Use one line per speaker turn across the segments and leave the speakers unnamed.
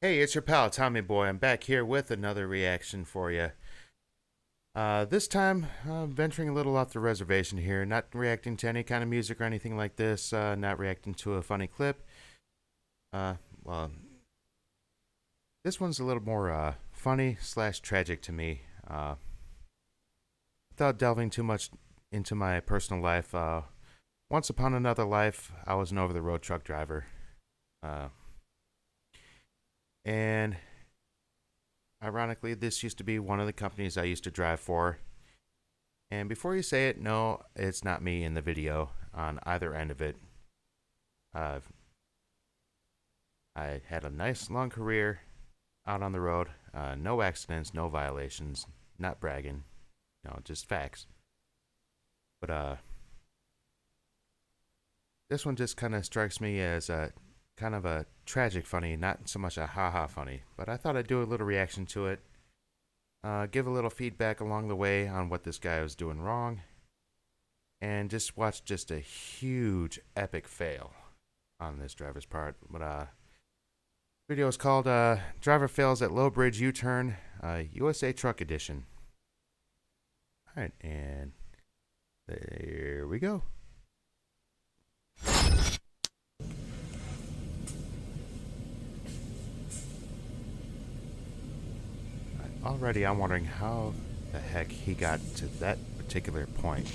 Hey, it's your pal Tommy Boy. I'm back here with another reaction for you. This time, venturing a little off the reservation here, not reacting to any kind of music or anything like this, not reacting to a funny clip. Uh, well, this one's a little more funny slash tragic to me. Without delving too much into my personal life, once upon another life, I was an over the road truck driver. Uh, and Ironically, this used to be one of the companies I used to drive for. And before you say it, no, it's not me in the video on either end of it. Uh, I had a nice long career out on the road. No accidents, no violations. Not bragging, just facts. But this one just kind of strikes me as a kind of a tragic funny, not so much a haha funny. But I thought I'd do a little reaction to it. Give a little feedback along the way on what this guy was doing wrong, and just watch just a huge epic fail on this driver's part. But video is called "Driver Fails at Low Bridge U-Turn," USA Truck Edition. All right, and there we go. Already, I'm wondering how the heck he got to that particular point.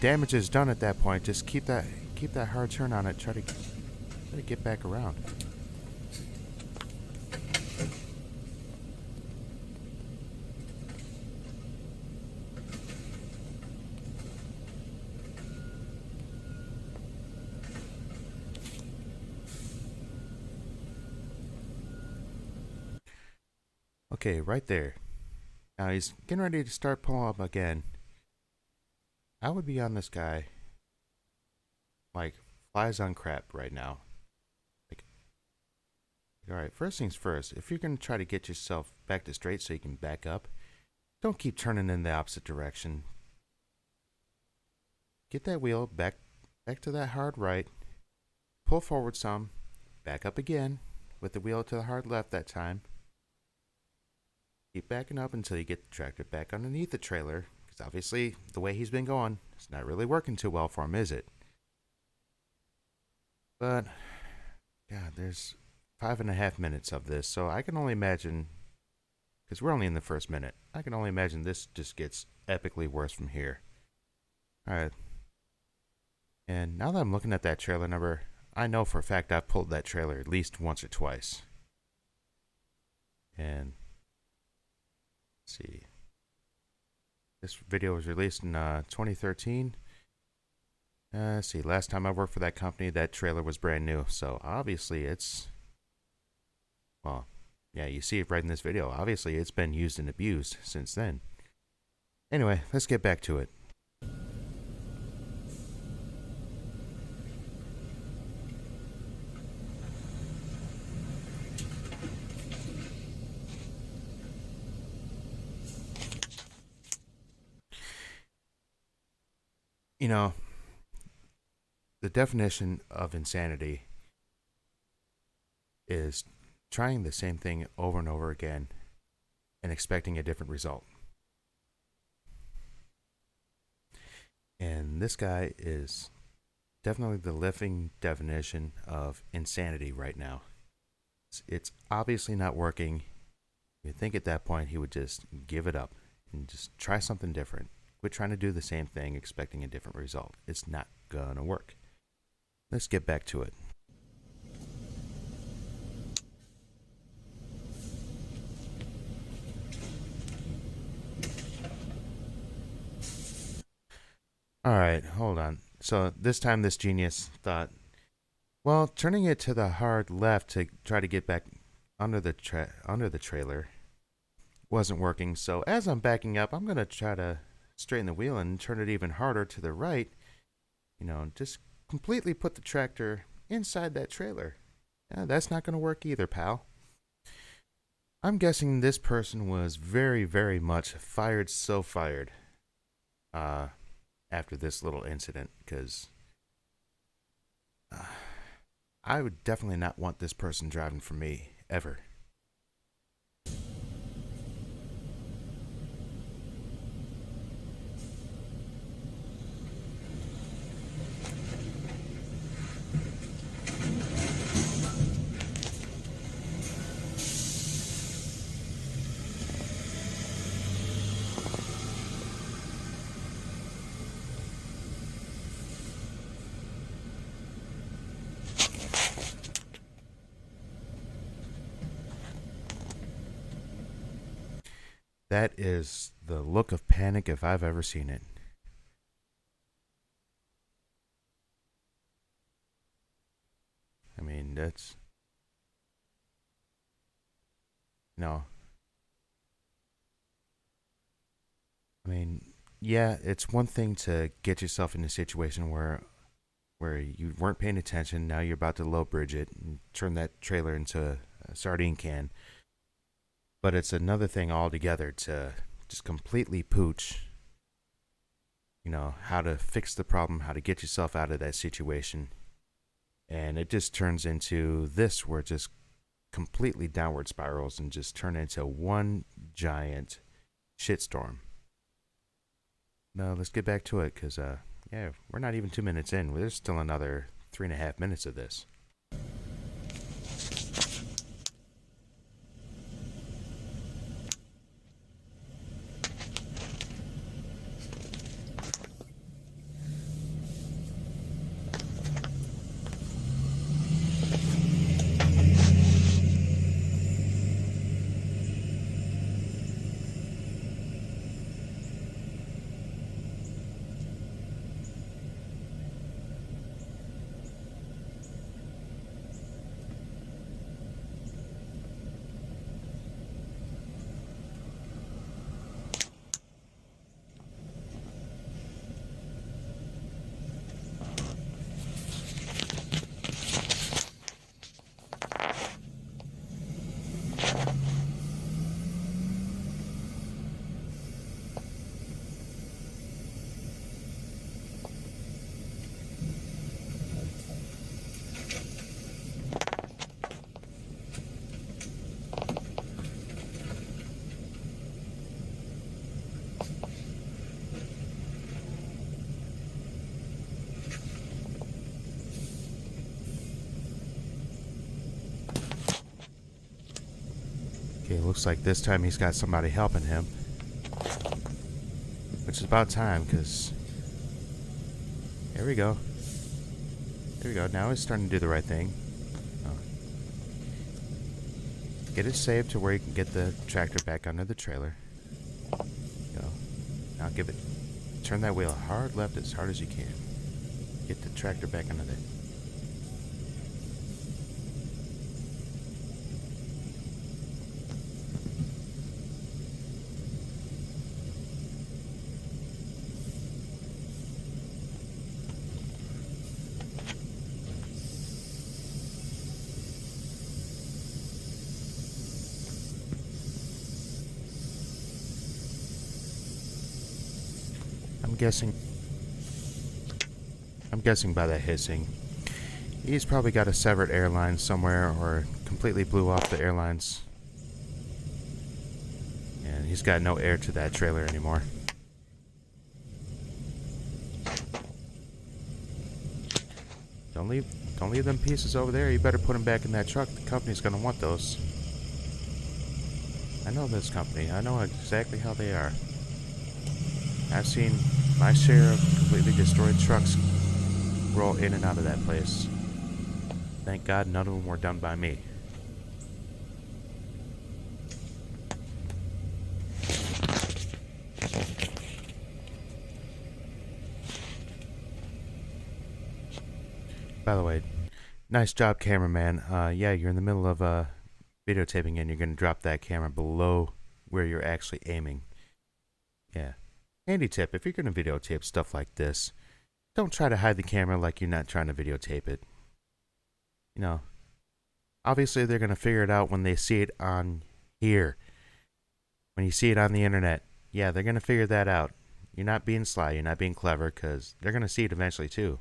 Damage is done at that point. Just keep that hard turn on it. Try to get back around. Okay, right there. Now he's getting ready to start pulling up again. I would be on this guy like flies on crap right now. Like, all right, first things first, if you're going to try to get yourself back to straight so you can back up, don't keep turning in the opposite direction. Get that wheel back to that hard right, pull forward some, back up again with the wheel to the hard left that time. Keep backing up until you get the tractor back underneath the trailer, because obviously the way he's been going, it's not really working too well for him, is it? But, God, there's 5.5 minutes of this, so I can only imagine, because we're only in the first minute, I can only imagine this just gets epically worse from here. Alright. And now that I'm looking at that trailer number, I know for a fact I've pulled that trailer at least once or twice. And, let's see. This video was released in 2013. Let's see, last time I worked for that company, that trailer was brand new. So obviously it's, well, yeah, you see it right in this video. Obviously it's been used and abused since then. Anyway, let's get back to it. The definition of insanity is trying the same thing over and over again and expecting a different result. And this guy is definitely the living definition of insanity right now. It's obviously not working. You'd think at that point he would just give it up and just try something different. Quit trying to do the same thing expecting a different result. It's not gonna work. Let's get back to it. Alright, hold on. So this time this genius thought, well, turning it to the hard left to try to get back under the trailer wasn't working. So as I'm backing up, I'm going to try to straighten the wheel and turn it even harder to the right, just completely put the tractor inside that trailer. That's not going to work either, pal. I'm guessing this person was very, very much fired, so fired after this little incident, because I would definitely not want this person driving for me, ever. That is the look of panic if I've ever seen it. I mean, that's. No. I mean, yeah, it's one thing to get yourself in a situation where you weren't paying attention. Now you're about to low bridge it and turn that trailer into a sardine can. But it's another thing altogether to just completely pooch, how to fix the problem, how to get yourself out of that situation. And it just turns into this where it just completely downward spirals and just turn into one giant shitstorm. No, let's get back to it because, yeah, we're not even 2 minutes in. There's still another 3.5 minutes of this. Okay, looks like this time he's got somebody helping him. Which is about time, because... There we go. There we go. Now he's starting to do the right thing. Oh. Get it saved to where you can get the tractor back under the trailer. Go. Now give it... Turn that wheel hard left as hard as you can. Get the tractor back under there. I'm guessing by that hissing, he's probably got a severed airline somewhere or completely blew off the airlines. And he's got no air to that trailer anymore. Don't leave them pieces over there. You better put them back in that truck. The company's gonna want those. I know this company. I know exactly how they are. I've seen my share of completely destroyed trucks roll in and out of that place. Thank God none of them were done by me. By the way, nice job, cameraman. Yeah, you're in the middle of videotaping and you're going to drop that camera below where you're actually aiming. Yeah. Handy tip: if you're going to videotape stuff like this, don't try to hide the camera like you're not trying to videotape it. You know, obviously they're going to figure it out when they see it on here. When you see it on the internet, yeah, they're going to figure that out. You're not being sly, you're not being clever, because they're going to see it eventually too.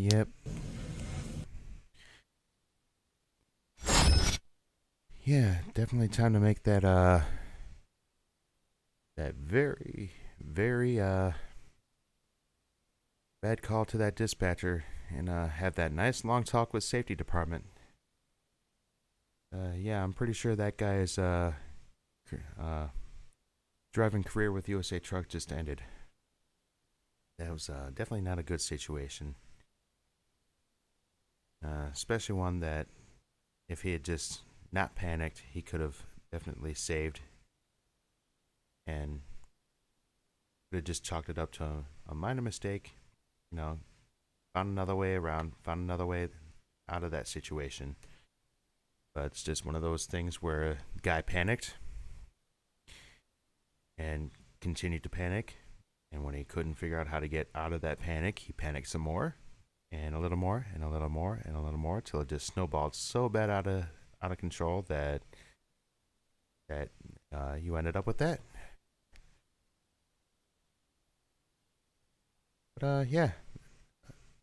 Yep. Yeah, definitely time to make that that very, very bad call to that dispatcher and have that nice long talk with safety department. Yeah, I'm pretty sure that guy's driving career with USA Truck just ended. That was definitely not a good situation. Especially one that, if he had just not panicked, he could have definitely saved and could have just chalked it up to a minor mistake. You know, found another way around, found another way out of that situation. But it's just one of those things where a guy panicked and continued to panic. And when he couldn't figure out how to get out of that panic, he panicked some more, and a little more, and a little more, and a little more, till it just snowballed so bad out of control that you ended up with that. But yeah,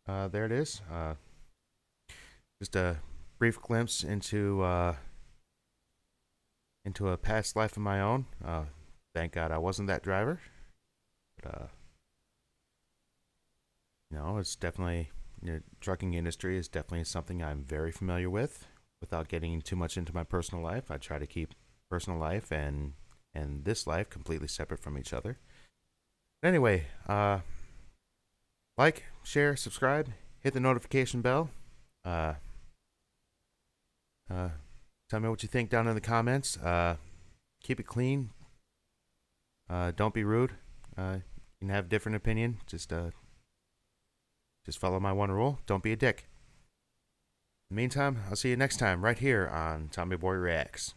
there it is. Just a brief glimpse into a past life of my own. Thank God I wasn't that driver. But it's definitely, trucking industry is definitely something I'm very familiar with. Without getting too much into my personal life, I try to keep personal life and this life completely separate from each other. But anyway, like, share, subscribe, hit the notification bell. Uh, Tell me what you think down in the comments. Keep it clean. Don't be rude. You can have a different opinion. Just follow my one rule. Don't be a dick. In the meantime, I'll see you next time right here on Tommy Boy Reacts.